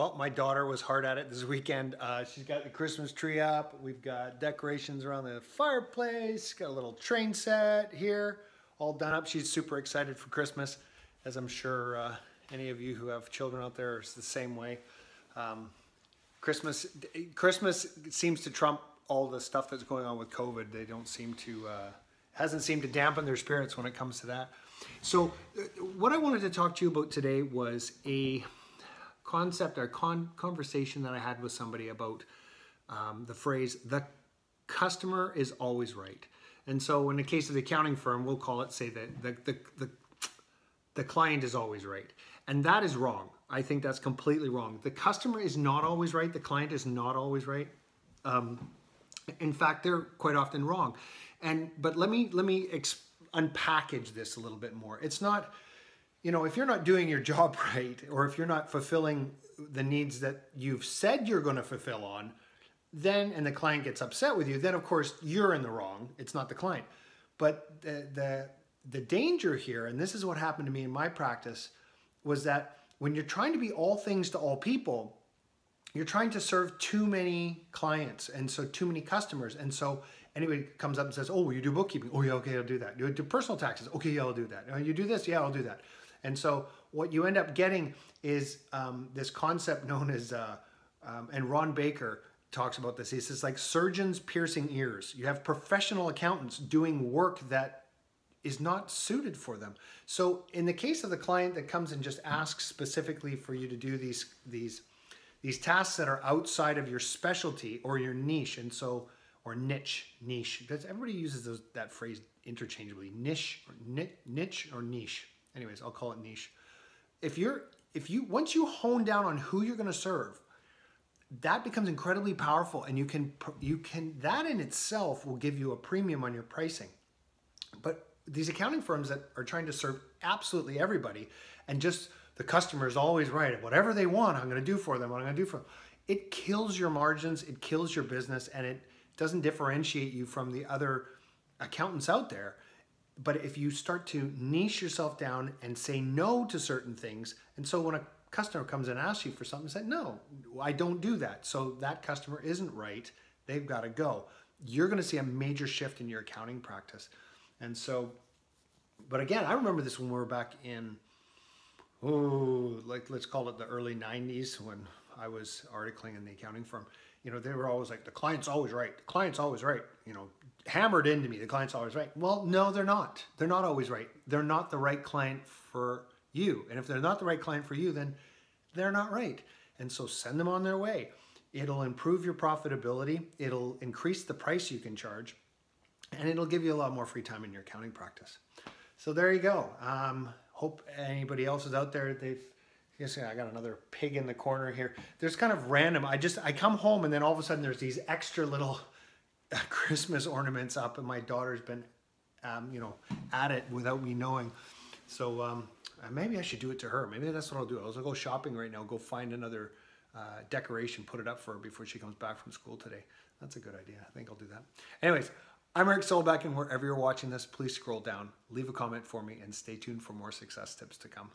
Well, my daughter was hard at it this weekend. She's got the Christmas tree up. We've got decorations around the fireplace. Got a little train set here, all done up. She's super excited for Christmas, as I'm sure any of you who have children out there is the same way. Christmas seems to trump all the stuff that's going on with COVID. They don't seem to, hasn't seemed to dampen their spirits when it comes to that. So what I wanted to talk to you about today was a concept or conversation that I had with somebody about the phrase, the customer is always right. And so in the case of the accounting firm, we'll call it, say that the client is always right. And that is wrong. I think that's completely wrong. The customer is not always right. The client is not always right. In fact, they're quite often wrong. But let me unpackage this a little bit more. It's not, you know, if you're not doing your job right, or if you're not fulfilling the needs that you've said you're going to fulfill on, then, and the client gets upset with you, then of course you're in the wrong. It's not the client. But the danger here, and this is what happened to me in my practice, was that when you're trying to be all things to all people, you're trying to serve too many clients, and so too many customers. And so anybody comes up and says, oh, you do bookkeeping? Oh yeah, okay, I'll do that. You do personal taxes? Okay, yeah, I'll do that. You do this? Yeah, I'll do that. And so what you end up getting is this concept known as, and Ron Baker talks about this, he says, like surgeons piercing ears. You have professional accountants doing work that is not suited for them. So in the case of the client that comes and just asks specifically for you to do these tasks that are outside of your specialty or your niche, and so, or niche, because everybody uses that phrase interchangeably, niche or niche. Anyways, I'll call it niche. Once you hone down on who you're going to serve, that becomes incredibly powerful, and that in itself will give you a premium on your pricing. But these accounting firms that are trying to serve absolutely everybody, and just the customer is always right, whatever they want, I'm going to do for them, what I'm going to do for them. It kills your margins, it kills your business, and it doesn't differentiate you from the other accountants out there. But if you start to niche yourself down and say no to certain things, and so when a customer comes and asks you for something, say, no, I don't do that. So that customer isn't right. They've got to go. You're going to see a major shift in your accounting practice. And so, but again, I remember this when we were back in, let's call it the early 90s when I was articling in the accounting firm. You know, they were always like, the client's always right. The client's always right. You know, hammered into me, the client's always right. Well, no, they're not. They're not always right. They're not the right client for you. And if they're not the right client for you, then they're not right. And so send them on their way. It'll improve your profitability. It'll increase the price you can charge. And it'll give you a lot more free time in your accounting practice. So there you go. Hope anybody else is out there. I got another pig in the corner here. There's kind of random. I come home and then all of a sudden there's these extra little Christmas ornaments up, and my daughter's been, at it without me knowing. So maybe I should do it to her. Maybe that's what I'll do. I'll go shopping right now. Go find another decoration, put it up for her before she comes back from school today. That's a good idea. I think I'll do that. Anyways, I'm Eric Solback, and wherever you're watching this, please scroll down, leave a comment for me, and stay tuned for more success tips to come.